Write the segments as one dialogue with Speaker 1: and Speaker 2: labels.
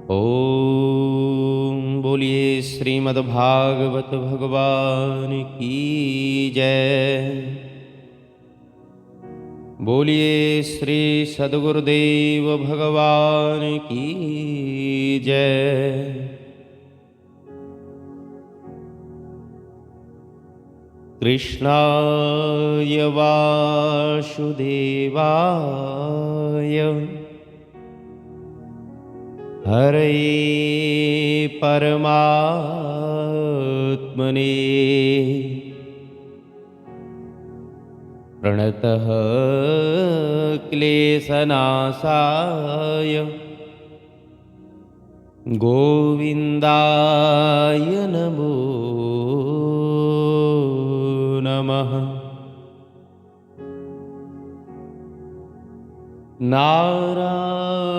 Speaker 1: ओम बोलिए श्रीमद्भागवत भगवान की जय। बोलिए श्री सद्गुरुदेव भगवान की जय। कृष्णाय वासुदेवाय हरे परमात्मने प्रणतः क्लेशनाशाय गोविन्दाय नमो नमः। नारायणं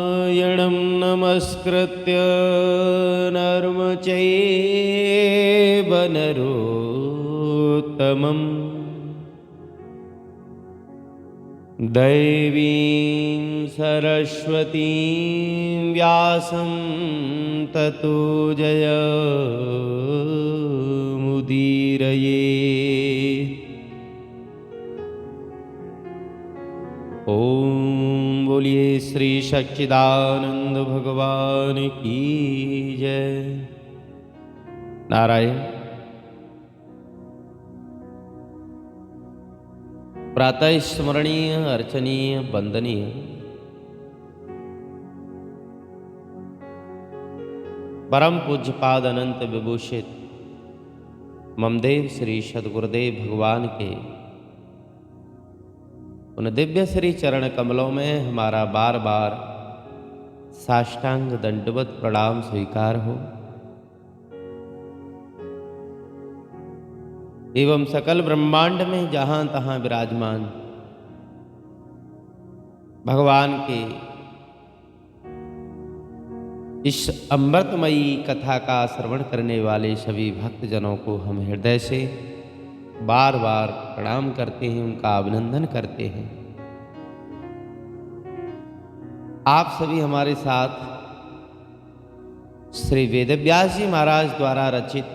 Speaker 1: नमस्कृत्य नरं चैव नरोत्तमं दैवीं सरस्वतीं व्यासं ततो जयमुदीरयेत्। ओम बोलिए श्री सच्चिदानंद भगवान की जय। नारायण। प्रातः स्मरणीय अर्चनीय वंदनीय परम पूज्यपाद अनंत विभूषित ममदेव श्री सद्गुरुदेव भगवान के उन दिव्य श्री चरण कमलों में हमारा बार बार साष्टांग दंडवत प्रणाम स्वीकार हो एवं सकल ब्रह्मांड में जहां तहां विराजमान भगवान के इस अमृतमयी कथा का श्रवण करने वाले सभी भक्तजनों को हम हृदय से बार बार प्रणाम करते हैं, उनका अभिनंदन करते हैं। आप सभी हमारे साथ श्री वेदव्यास जी महाराज द्वारा रचित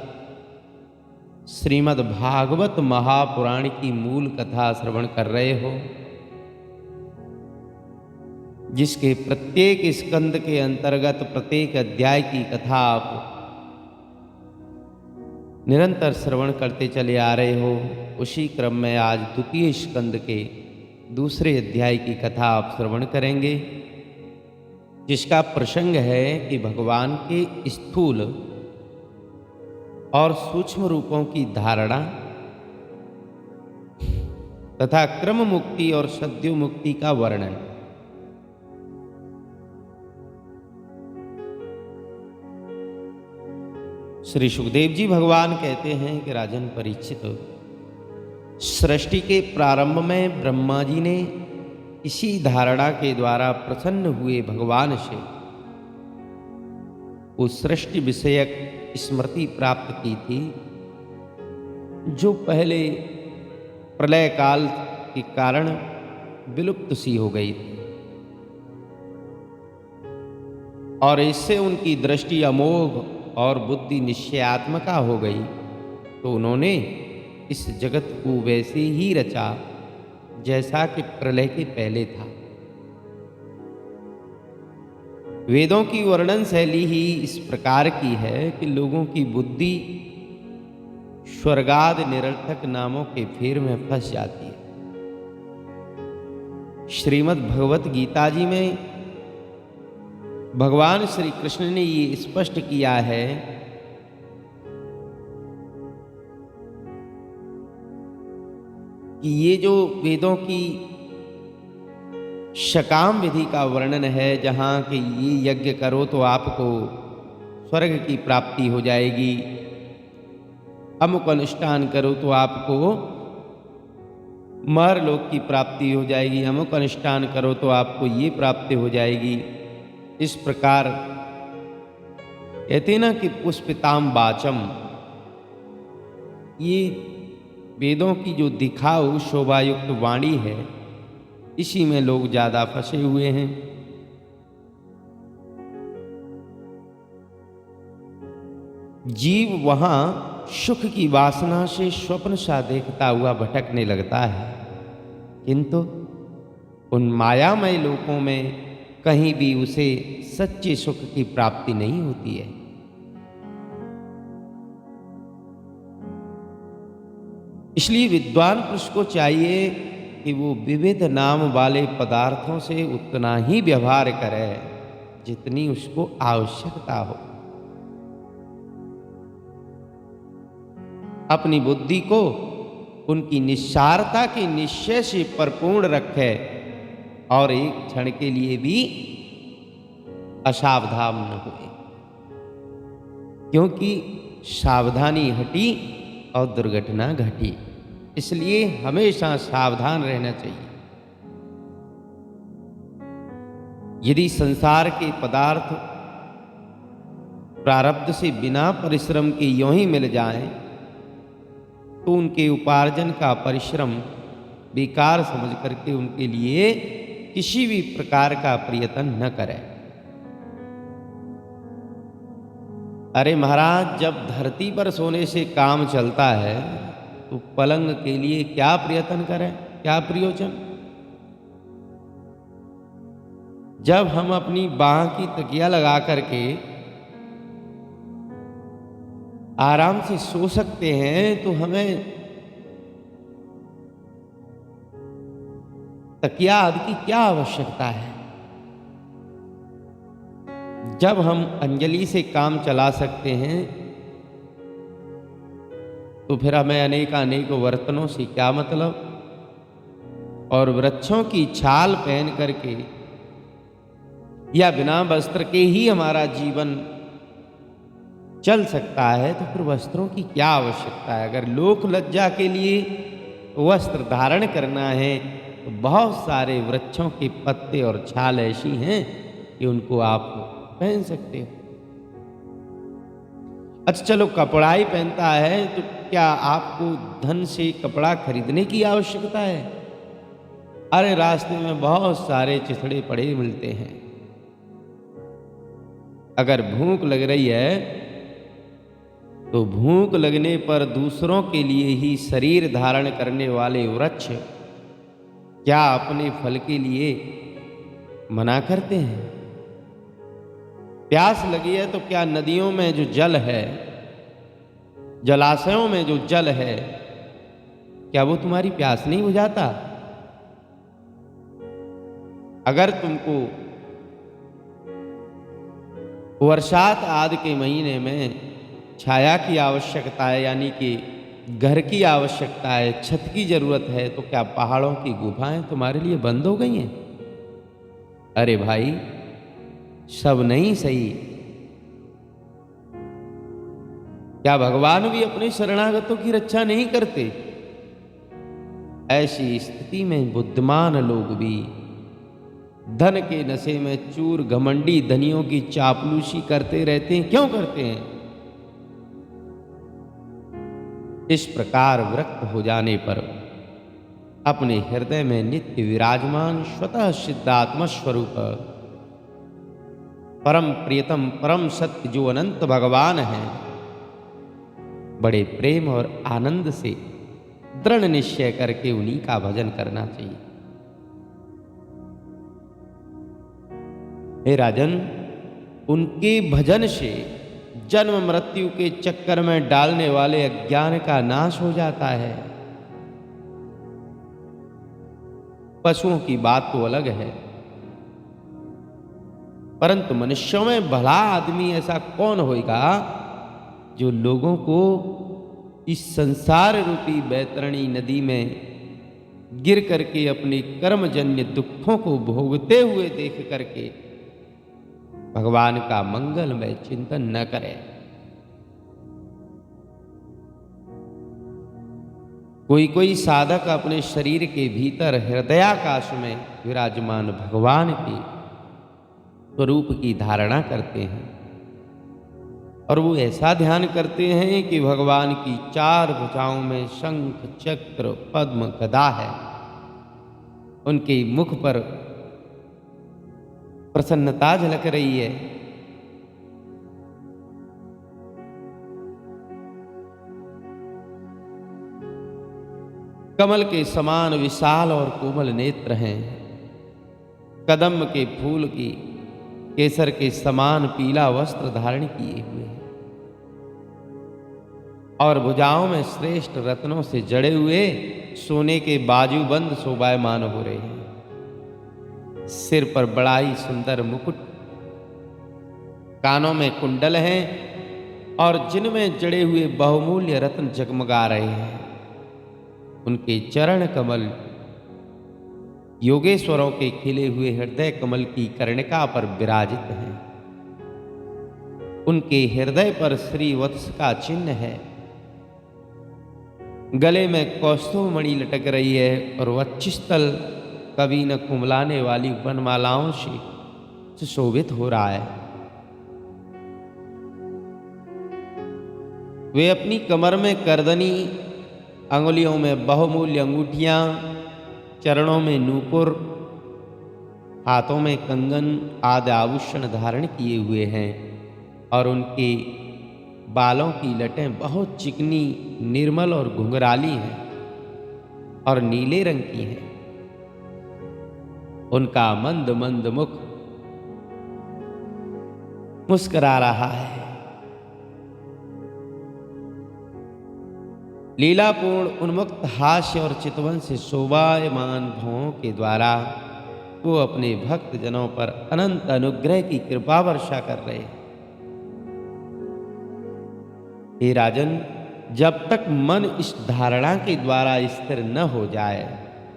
Speaker 1: श्रीमद् भागवत महापुराण की मूल कथा श्रवण कर रहे हो, जिसके प्रत्येक स्कंद के अंतर्गत प्रत्येक अध्याय की कथा आप निरंतर श्रवण करते चले आ रहे हो। उसी क्रम में आज द्वितीय स्कंद के दूसरे अध्याय की कथा आप श्रवण करेंगे, जिसका प्रसंग है कि भगवान के स्थूल और सूक्ष्म रूपों की धारणा तथा क्रम मुक्ति और सद्यो मुक्ति का वर्णन। श्री सुखदेव जी भगवान कहते हैं कि राजन परीक्षित, सृष्टि के प्रारंभ में ब्रह्मा जी ने इसी धारणा के द्वारा प्रसन्न हुए भगवान से उस सृष्टि विषयक स्मृति प्राप्त की थी, जो पहले प्रलय काल के कारण विलुप्त सी हो गई थी, और इससे उनकी दृष्टि अमोघ और बुद्धि निश्चयात्मका हो गई। तो उन्होंने इस जगत को वैसे ही रचा जैसा कि प्रलय के पहले था। वेदों की वर्णन शैली ही इस प्रकार की है कि लोगों की बुद्धि स्वर्गादि निरर्थक नामों के फेर में फंस जाती है। श्रीमद् भगवत गीता जी में भगवान श्री कृष्ण ने ये स्पष्ट किया है कि ये जो वेदों की शकाम विधि का वर्णन है, जहाँ कि ये यज्ञ करो तो आपको स्वर्ग की प्राप्ति हो जाएगी, अमुक अनुष्ठान करो तो आपको मरलोक की प्राप्ति हो जाएगी, अमुक अनुष्ठान करो तो आपको ये प्राप्ति हो जाएगी। इस प्रकार कहते ना कि पुष्पिताम वाचम, ये वेदों की जो दिखाऊ शोभायुक्त वाणी है, इसी में लोग ज़्यादा फंसे हुए हैं। जीव वहां सुख की वासना से स्वप्न सा देखता हुआ भटकने लगता है, किंतु उन मायामय लोकों में कहीं भी उसे सच्चे सुख की प्राप्ति नहीं होती है। इसलिए विद्वान पुरुष को चाहिए कि वो विविध नाम वाले पदार्थों से उतना ही व्यवहार करे जितनी उसको आवश्यकता हो। अपनी बुद्धि को उनकी निस्सारता के निश्चय से परिपूर्ण रखे और एक क्षण के लिए भी असावधान न हुए, क्योंकि सावधानी हटी और दुर्घटना घटी। इसलिए हमेशा सावधान रहना चाहिए। यदि संसार के पदार्थ प्रारब्ध से बिना परिश्रम के यों ही मिल जाएं, तो उनके उपार्जन का परिश्रम बेकार समझ करके उनके लिए किसी भी प्रकार का प्रयत्न न करें। अरे महाराज, जब धरती पर सोने से काम चलता है तो पलंग के लिए क्या प्रयत्न करें, क्या प्रयोजन। जब हम अपनी बाह की तकिया लगा करके आराम से सो सकते हैं तो हमें तकिया आदि की क्या आवश्यकता है। जब हम अंजलि से काम चला सकते हैं तो फिर हमें अनेक बर्तनों से क्या मतलब। और वृक्षों की छाल पहन करके या बिना वस्त्र के ही हमारा जीवन चल सकता है, तो फिर वस्त्रों की क्या आवश्यकता है। अगर लोक लज्जा के लिए वस्त्र धारण करना है तो बहुत सारे वृक्षों के पत्ते और छाल ऐसी हैं कि उनको आप पहन सकते हो। अच्छा चलो, कपड़ा ही पहनता है तो क्या आपको धन से कपड़ा खरीदने की आवश्यकता है। अरे रास्ते में बहुत सारे चिथड़े पड़े मिलते हैं। अगर भूख लग रही है तो भूख लगने पर दूसरों के लिए ही शरीर धारण करने वाले वृक्ष क्या अपने फल के लिए मना करते हैं। प्यास लगी है तो क्या नदियों में जो जल है, जलाशयों में जो जल है, क्या वो तुम्हारी प्यास नहीं बुझाता। अगर तुमको वर्षात आदि के महीने में छाया की आवश्यकता है, यानी कि घर की आवश्यकता है, छत की जरूरत है, तो क्या पहाड़ों की गुफाएं तुम्हारे लिए बंद हो गई हैं। अरे भाई, सब नहीं सही। क्या भगवान भी अपने शरणागतों की रक्षा नहीं करते। ऐसी स्थिति में बुद्धिमान लोग भी धन के नशे में चूर घमंडी धनियों की चापलूसी करते रहते हैं। क्यों करते हैं। इस प्रकार विरक्त हो जाने पर अपने हृदय में नित्य विराजमान स्वतः सिद्धात्म स्वरूप परम प्रियतम परम सत्य जो अनंत भगवान हैं, बड़े प्रेम और आनंद से दृढ़ निश्चय करके उन्हीं का भजन करना चाहिए। हे राजन, उनके भजन से जन्म मृत्यु के चक्कर में डालने वाले अज्ञान का नाश हो जाता है। पशुओं की बात तो अलग है, परंतु मनुष्यों में भला आदमी ऐसा कौन होगा जो लोगों को इस संसार रूपी बैतरणी नदी में गिर करके अपने कर्मजन्य दुखों को भोगते हुए देख करके भगवान का मंगलमय चिंतन न करे। कोई कोई साधक अपने शरीर के भीतर हृदयाकाश में विराजमान भगवान के स्वरूप की धारणा करते हैं और वो ऐसा ध्यान करते हैं कि भगवान की चार भुजाओं में शंख चक्र पद्म गदा है। उनके मुख पर प्रसन्नता झलक रही है। कमल के समान विशाल और कोमल नेत्र हैं, कदम के फूल की केसर के समान पीला वस्त्र धारण किए हुए हैं और भुजाओं में श्रेष्ठ रत्नों से जड़े हुए सोने के बाजूबंद शोभायमान हो रहे हैं। सिर पर बड़ा ही सुंदर मुकुट, कानों में कुंडल हैं और जिनमें जड़े हुए बहुमूल्य रत्न जगमगा रहे हैं। उनके चरण कमल योगेश्वरों के खिले हुए हृदय कमल की कर्णिका पर विराजित हैं। उनके हृदय पर श्री वत्स का चिन्ह है, गले में कौस्तुभ मणि लटक रही है और वक्षस्थल कभी न कुमलाने वाली वनमालाओं से सुशोभित हो रहा है। वे अपनी कमर में करदनी, अंगुलियों में बहुमूल्य अंगूठियां, चरणों में नूपुर, हाथों में कंगन आदि आभूषण धारण किए हुए हैं और उनके बालों की लटें बहुत चिकनी, निर्मल और घुंघराली हैं और नीले रंग की हैं। उनका मंद मंद मुख मुस्कुरा रहा है। लीलापूर्ण उन्मुक्त हास्य और चितवन से शोभायमान भवों के द्वारा वो अपने भक्त जनों पर अनंत अनुग्रह की कृपा वर्षा कर रहे हैं। हे राजन, जब तक मन इस धारणा के द्वारा स्थिर न हो जाए,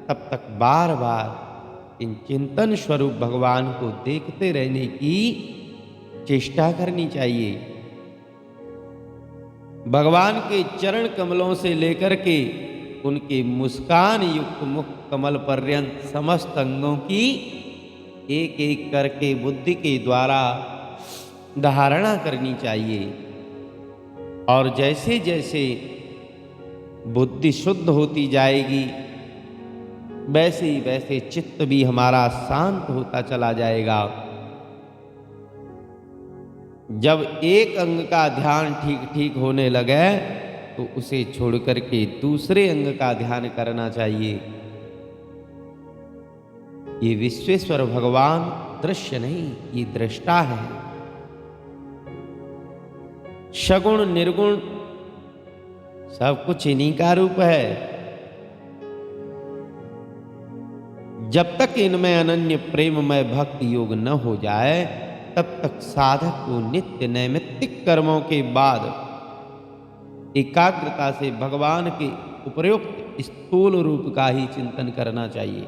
Speaker 1: तब तक बार बार इन चिंतन स्वरूप भगवान को देखते रहने की चेष्टा करनी चाहिए। भगवान के चरण कमलों से लेकर के उनके मुस्कान युक्त मुख कमल पर्यंत समस्त अंगों की एक एक करके बुद्धि के द्वारा धारणा करनी चाहिए। और जैसे जैसे बुद्धि शुद्ध होती जाएगी, वैसे ही वैसे चित्त भी हमारा शांत होता चला जाएगा। जब एक अंग का ध्यान ठीक ठीक होने लगे तो उसे छोड़ करके दूसरे अंग का ध्यान करना चाहिए। ये विश्वेश्वर भगवान दृश्य नहीं, ये दृष्टा है। सगुण निर्गुण सब कुछ इन्हीं का रूप है। जब तक इनमें अनन्य प्रेममय भक्ति योग न हो जाए, तब तक साधक को नित्य नैमित्तिक कर्मों के बाद एकाग्रता से भगवान के उपयुक्त स्थूल रूप का ही चिंतन करना चाहिए।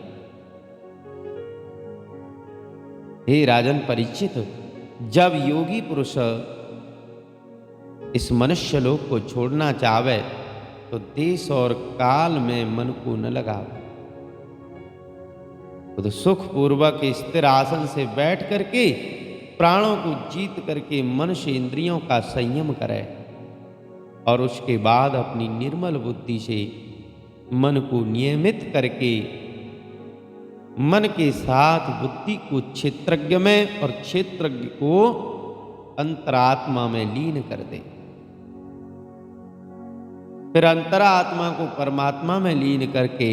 Speaker 1: हे राजन परीक्षित, जब योगी पुरुष इस मनुष्य लोक को छोड़ना चाहे तो देश और काल में मन को न लगावे, तो सुख पूर्वक स्थिर आसन से बैठ करके प्राणों को जीत करके मनुष्य इंद्रियों का संयम करे और उसके बाद अपनी निर्मल बुद्धि से मन को नियमित करके मन के साथ बुद्धि को क्षेत्रज्ञ में और क्षेत्रज्ञ को अंतरात्मा में लीन कर दे। फिर अंतरात्मा को परमात्मा में लीन करके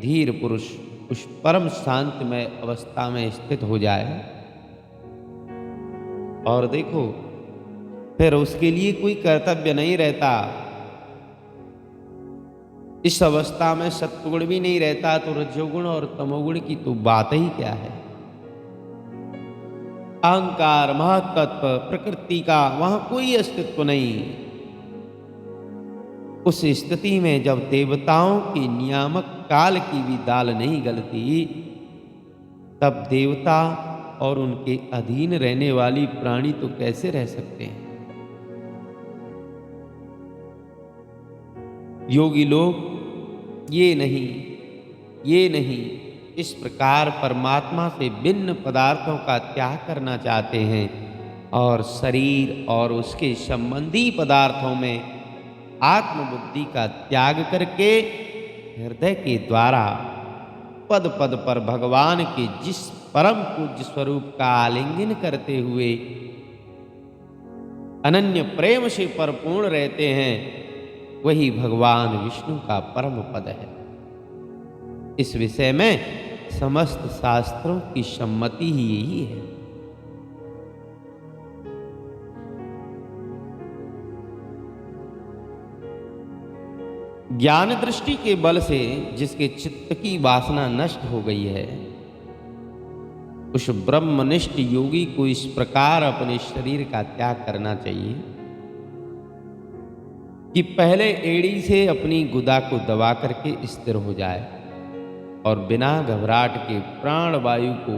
Speaker 1: धीर पुरुष उस परम शांतिमय अवस्था में स्थित हो जाए। और देखो, फिर उसके लिए कोई कर्तव्य नहीं रहता। इस अवस्था में सत्वगुण भी नहीं रहता, तो रजोगुण और तमोगुण की तो बात ही क्या है। अहंकार, महत्त्व, प्रकृति का वहां कोई अस्तित्व नहीं। उस स्थिति में जब देवताओं के नियामक काल की भी दाल नहीं गलती, तब देवता और उनके अधीन रहने वाली प्राणी तो कैसे रह सकते हैं। योगी लोग ये नहीं इस प्रकार परमात्मा से भिन्न पदार्थों का त्याग करना चाहते हैं और शरीर और उसके संबंधी पदार्थों में आत्मबुद्धि का त्याग करके हृदय के द्वारा पद पद पर भगवान के जिस परम पूज्य स्वरूप का आलिंगन करते हुए अनन्य प्रेम से परिपूर्ण रहते हैं, वही भगवान विष्णु का परम पद है। इस विषय में समस्त शास्त्रों की सम्मति ही यही है। ज्ञान दृष्टि के बल से जिसके चित्त की वासना नष्ट हो गई है, उस ब्रह्मनिष्ठ योगी को इस प्रकार अपने शरीर का त्याग करना चाहिए कि पहले एड़ी से अपनी गुदा को दबा करके स्थिर हो जाए और बिना घबराहट के प्राण वायु को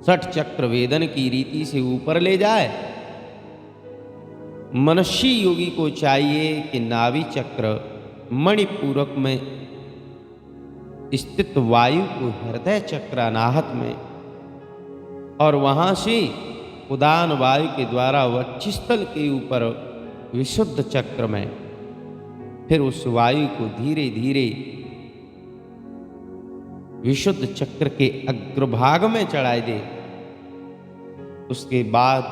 Speaker 1: षट चक्र वेदन की रीति से ऊपर ले जाए। मनुष्य योगी को चाहिए कि नाभि चक्र मणिपूरक में स्थित वायु को हृदय चक्र अनाहत में और वहां से उदान वायु के द्वारा वक्षस्थल के ऊपर विशुद्ध चक्र में, फिर उस वायु को धीरे धीरे विशुद्ध चक्र के अग्रभाग में चढ़ाई दे। उसके बाद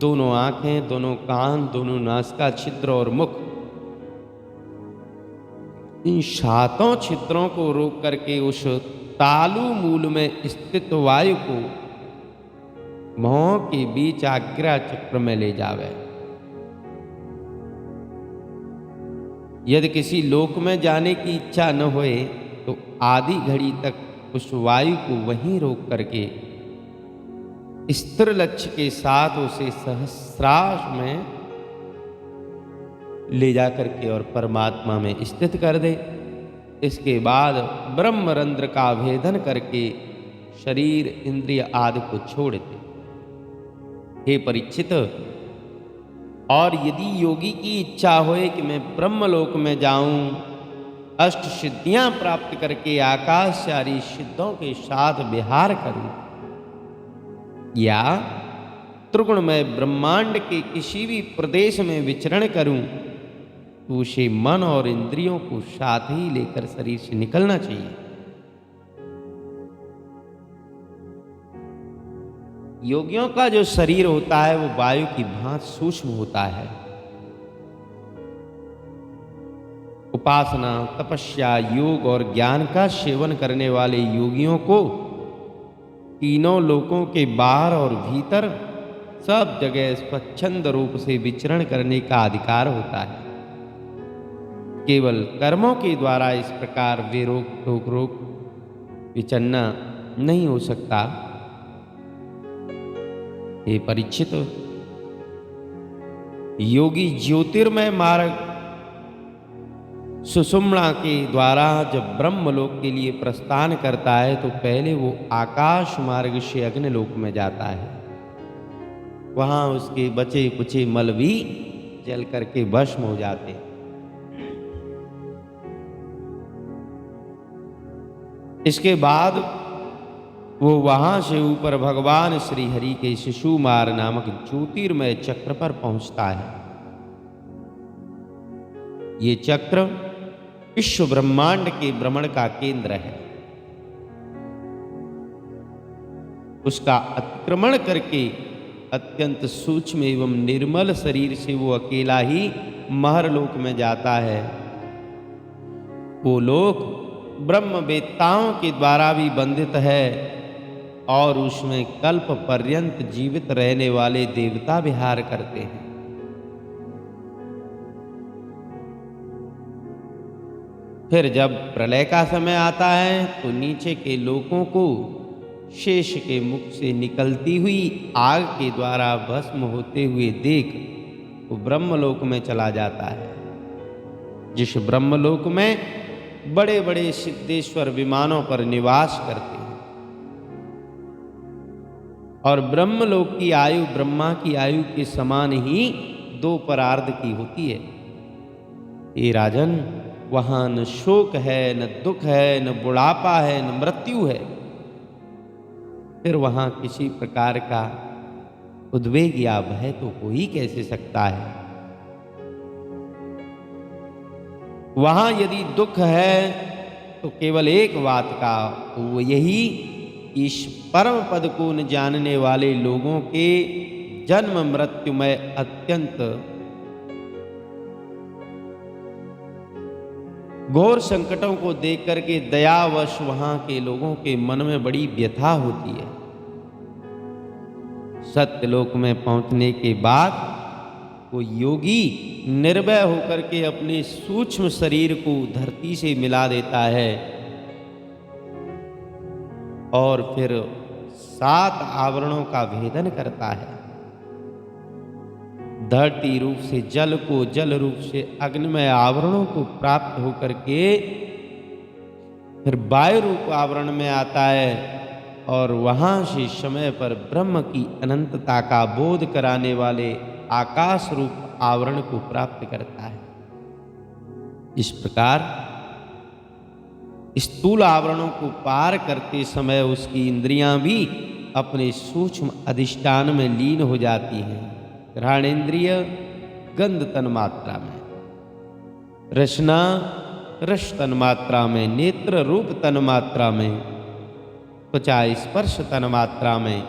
Speaker 1: दोनों आंखें, दोनों कान, दोनों नासिका छिद्र और मुख, इन सातों छिद्रों को रोक करके उस तालु मूल में स्थित वायु को भौं के बीच आज्ञा चक्र में ले जावे। यदि किसी लोक में जाने की इच्छा न होए तो आधी घड़ी तक उस वायु को वहीं रोक करके स्थिर लक्ष्य के साथ उसे सहस्रार में ले जाकर के और परमात्मा में स्थित कर दे। इसके बाद ब्रह्मरंध्र का भेदन करके शरीर इंद्रिय आदि को छोड़ दे। हे परीक्षित, और यदि योगी की इच्छा होए कि मैं ब्रह्मलोक में जाऊं, अष्ट सिद्धियां प्राप्त करके आकाशचारी सिद्धों के साथ विहार करूं, या त्रिगुणमय ब्रह्मांड के किसी भी प्रदेश में विचरण करूं, तो उसे मन और इंद्रियों को साथ ही लेकर शरीर से निकलना चाहिए। योगियों का जो शरीर होता है वो वायु की भांति सूक्ष्म होता है। उपासना, तपस्या, योग और ज्ञान का सेवन करने वाले योगियों को तीनों लोकों के बाहर और भीतर सब जगह स्वच्छंद रूप से विचरण करने का अधिकार होता है। केवल कर्मों के द्वारा इस प्रकार बेरोक टोक रोक विचरना नहीं हो सकता। हे परीक्षित, योगी ज्योतिर्मय मार्ग सुषुम्ना के द्वारा जब ब्रह्मलोक के लिए प्रस्थान करता है तो पहले वो आकाश मार्ग से अग्निलोक में जाता है। वहां उसके बचे कुचे मल भी जल करके भस्म हो जाते। इसके बाद वो वहां से ऊपर भगवान श्री हरि के शिशुमार नामक ज्योतिर्मय चक्र पर पहुंचता है। ये चक्र विश्व ब्रह्मांड के भ्रमण का केंद्र है। उसका अतिक्रमण करके अत्यंत सूक्ष्म एवं निर्मल शरीर से वो अकेला ही महरलोक में जाता है। वो लोक ब्रह्मवेत्ताओं के द्वारा भी बंधित है और उसमें कल्प पर्यंत जीवित रहने वाले देवता विहार करते हैं। फिर जब प्रलय का समय आता है तो नीचे के लोकों को शेष के मुख से निकलती हुई आग के द्वारा भस्म होते हुए देख वो ब्रह्मलोक में चला जाता है। जिस ब्रह्मलोक में बड़े बड़े सिद्धेश्वर विमानों पर निवास करते हैं और ब्रह्मलोक की आयु ब्रह्मा की आयु के समान ही 2 परार्ध की होती है। ये राजन, वहां न शोक है, न दुख है, न बुढ़ापा है, न मृत्यु है। फिर वहां किसी प्रकार का उद्वेग या भय तो हो ही कैसे सकता है। वहां यदि दुख है तो केवल एक बात का, तो वो यही इस परम पद को न जानने वाले लोगों के जन्म मृत्यु में अत्यंत घोर संकटों को देख करके दयावश वहां के लोगों के मन में बड़ी व्यथा होती है। सत्यलोक में पहुंचने के बाद वो योगी निर्भय होकर के अपने सूक्ष्म शरीर को धरती से मिला देता है और फिर 7 आवरणों का भेदन करता है। धरती रूप से जल को, जल रूप से अग्निमय आवरणों को प्राप्त होकर के फिर वायु रूप आवरण में आता है और वहां से समय पर ब्रह्म की अनंतता का बोध कराने वाले आकाश रूप आवरण को प्राप्त करता है। इस प्रकार स्थूल आवरणों को पार करते समय उसकी इंद्रियां भी अपने सूक्ष्म अधिष्ठान में लीन हो जाती हैं। घ्राणेन्द्रिय गंध तन मात्रा में, रसना रस तन मात्रा में, नेत्र रूप तन मात्रा में, त्वचा स्पर्श तन मात्रा में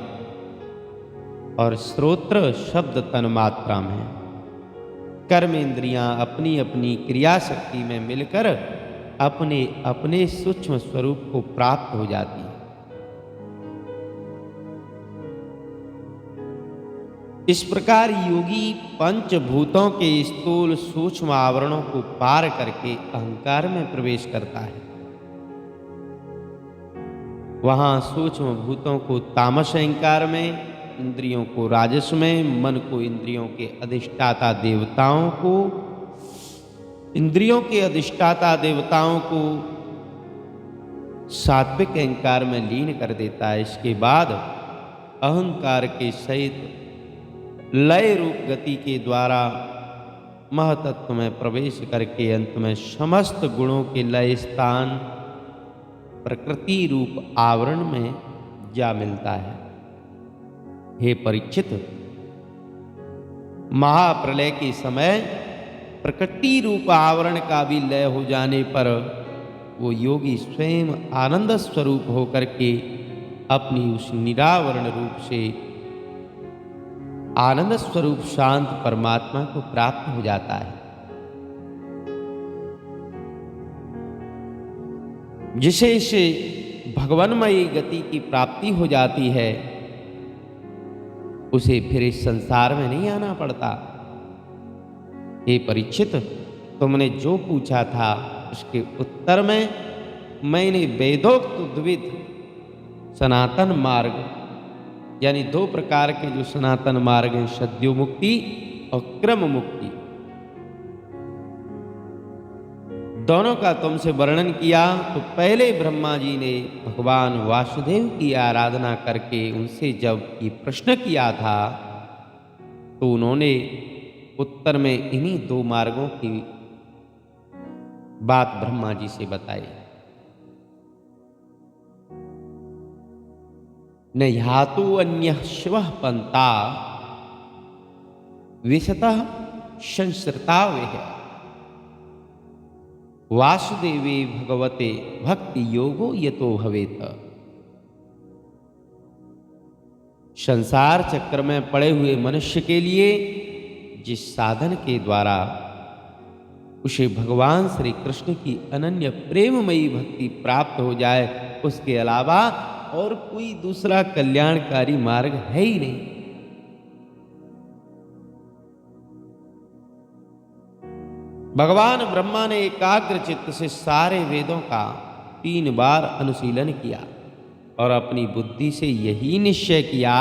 Speaker 1: और श्रोत्र शब्द तन मात्रा में। कर्म इंद्रियां अपनी अपनी क्रिया शक्ति में मिलकर अपने अपने सूक्ष्म स्वरूप को प्राप्त हो जाती है। इस प्रकार योगी पंचभूतों के स्थूल सूक्ष्म आवरणों को पार करके अहंकार में प्रवेश करता है। वहां सूक्ष्म भूतों को तामस अहंकार में, इंद्रियों को राजस में, मन को इंद्रियों के अधिष्ठाता देवताओं को, इंद्रियों के अधिष्ठाता देवताओं को सात्विक अहंकार में लीन कर देता है। इसके बाद अहंकार के सहित लय रूप गति के द्वारा महतत्व में प्रवेश करके अंत में समस्त गुणों के लय स्थान प्रकृति रूप आवरण में जा मिलता है। हे परीक्षित, महाप्रलय के समय प्रकृति रूप आवरण का भी लय हो जाने पर वो योगी स्वयं आनंद स्वरूप होकर के अपनी उस निरावरण रूप से आनंद स्वरूप शांत परमात्मा को प्राप्त हो जाता है। जिसे से भगवानमयी गति की प्राप्ति हो जाती है उसे फिर इस संसार में नहीं आना पड़ता। हे परीक्षित, तुमने जो पूछा था उसके उत्तर में मैंने वेदोक्त द्विध सनातन मार्ग यानी 2 प्रकार के जो सनातन मार्ग हैं, सद्यो मुक्ति और क्रम मुक्ति, दोनों का तुमसे वर्णन किया। तो पहले ब्रह्मा जी ने भगवान वासुदेव की आराधना करके उनसे जब ये प्रश्न किया था तो उन्होंने उत्तर में इन्हीं 2 मार्गों की बात ब्रह्मा जी से बताई। न यातु अन्य शिव पंथा विशतः संसृता वेह वासुदेवे भगवते भक्ति योगो यतो भवेत। संसार चक्र में पड़े हुए मनुष्य के लिए जिस साधन के द्वारा उसे भगवान श्री कृष्ण की अनन्य प्रेममयी भक्ति प्राप्त हो जाए, उसके अलावा और कोई दूसरा कल्याणकारी मार्ग है ही नहीं। भगवान ब्रह्मा ने एकाग्र चित्त से सारे वेदों का 3 बार अनुशीलन किया और अपनी बुद्धि से यही निश्चय किया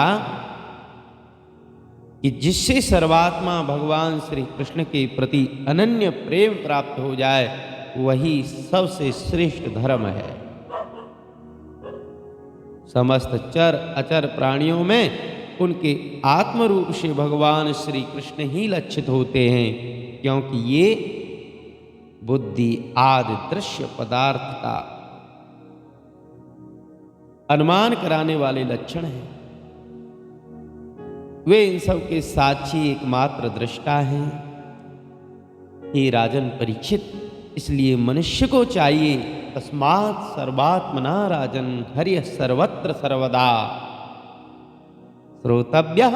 Speaker 1: कि जिससे सर्वात्मा भगवान श्री कृष्ण के प्रति अनन्य प्रेम प्राप्त हो जाए वही सबसे श्रेष्ठ धर्म है। समस्त चर अचर प्राणियों में उनके आत्म रूप से भगवान श्री कृष्ण ही लक्षित होते हैं, क्योंकि ये बुद्धि आदि दृश्य पदार्थ का अनुमान कराने वाले लक्षण हैं। वे इन सब के साक्षी एकमात्र दृष्टा हैं। हे राजन परीक्षित, इसलिए मनुष्य को चाहिए तस्मात् सर्वात्मना राजन हरिः सर्वत्र सर्वदा श्रोतव्यः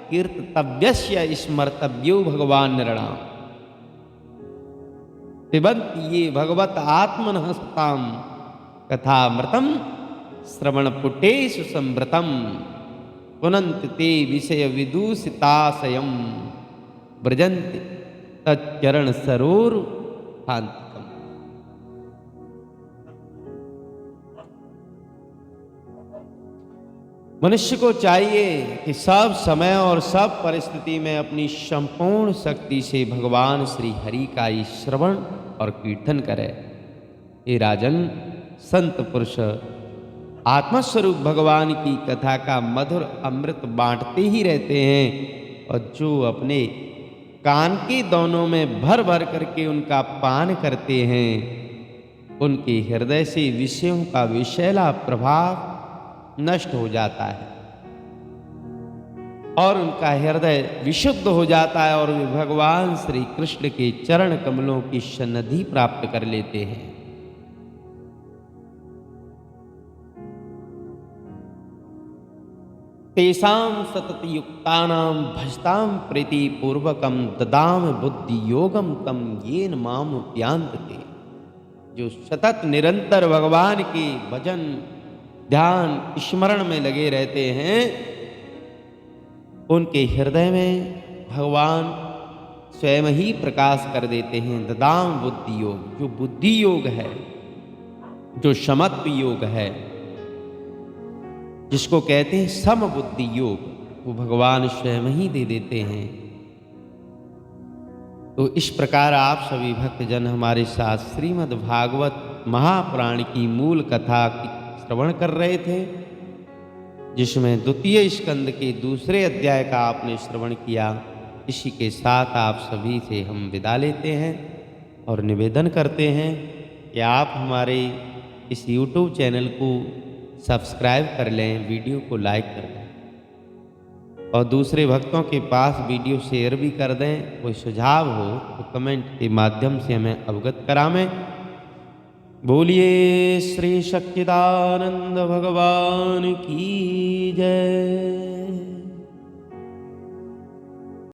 Speaker 1: कीर्तव्यस्य स्मर्तव्यो भगवान नृणाम्। पिबन्ति ये भगवत आत्मनः सताम कथामृतम श्रवणपुटेषु संवृतम पुनन्ति ते विषय विदूषिताशयम् व्रजन्ति तच्चरण सरोरुहान्तिकम्। मनुष्य को चाहिए कि सब समय और सब परिस्थिति में अपनी संपूर्ण शक्ति से भगवान श्री हरि का ही श्रवण और कीर्तन करे। हे राजन, संत पुरुष आत्मस्वरूप भगवान की कथा का मधुर अमृत बांटते ही रहते हैं, और जो अपने कान के दोनों में भर भर करके उनका पान करते हैं, उनके हृदय से विषयों का विषैला प्रभाव नष्ट हो जाता है और उनका हृदय विशुद्ध हो जाता है और वे भगवान श्री कृष्ण के चरण कमलों की सन्निधि प्राप्त कर लेते हैं। तेषां सतत युक्तानां भजतां प्रीति पूर्वकं ददाम बुद्धि योगम तम येन माम उपयांते। जो सतत निरंतर भगवान के भजन ध्यान स्मरण में लगे रहते हैं, उनके हृदय में भगवान स्वयं ही प्रकाश कर देते हैं। ददाम बुद्धि योग, जो बुद्धि योग है, जो समत्व योग है, जिसको कहते हैं सम बुद्धि योग, वो भगवान स्वयं ही दे देते हैं। तो इस प्रकार आप सभी भक्तजन हमारे साथ श्रीमद् भागवत महापुराण की मूल कथा की श्रवण कर रहे थे, जिसमें द्वितीय स्कंद के दूसरे अध्याय का आपने श्रवण किया। इसी के साथ आप सभी से हम विदा लेते हैं और निवेदन करते हैं कि आप हमारे इस YouTube चैनल को सब्सक्राइब कर लें, वीडियो को लाइक कर दें और दूसरे भक्तों के पास वीडियो शेयर भी कर दें। कोई सुझाव हो तो कमेंट के माध्यम से हमें अवगत करावें। बोलिए श्री सच्चिदानंद भगवान की जय।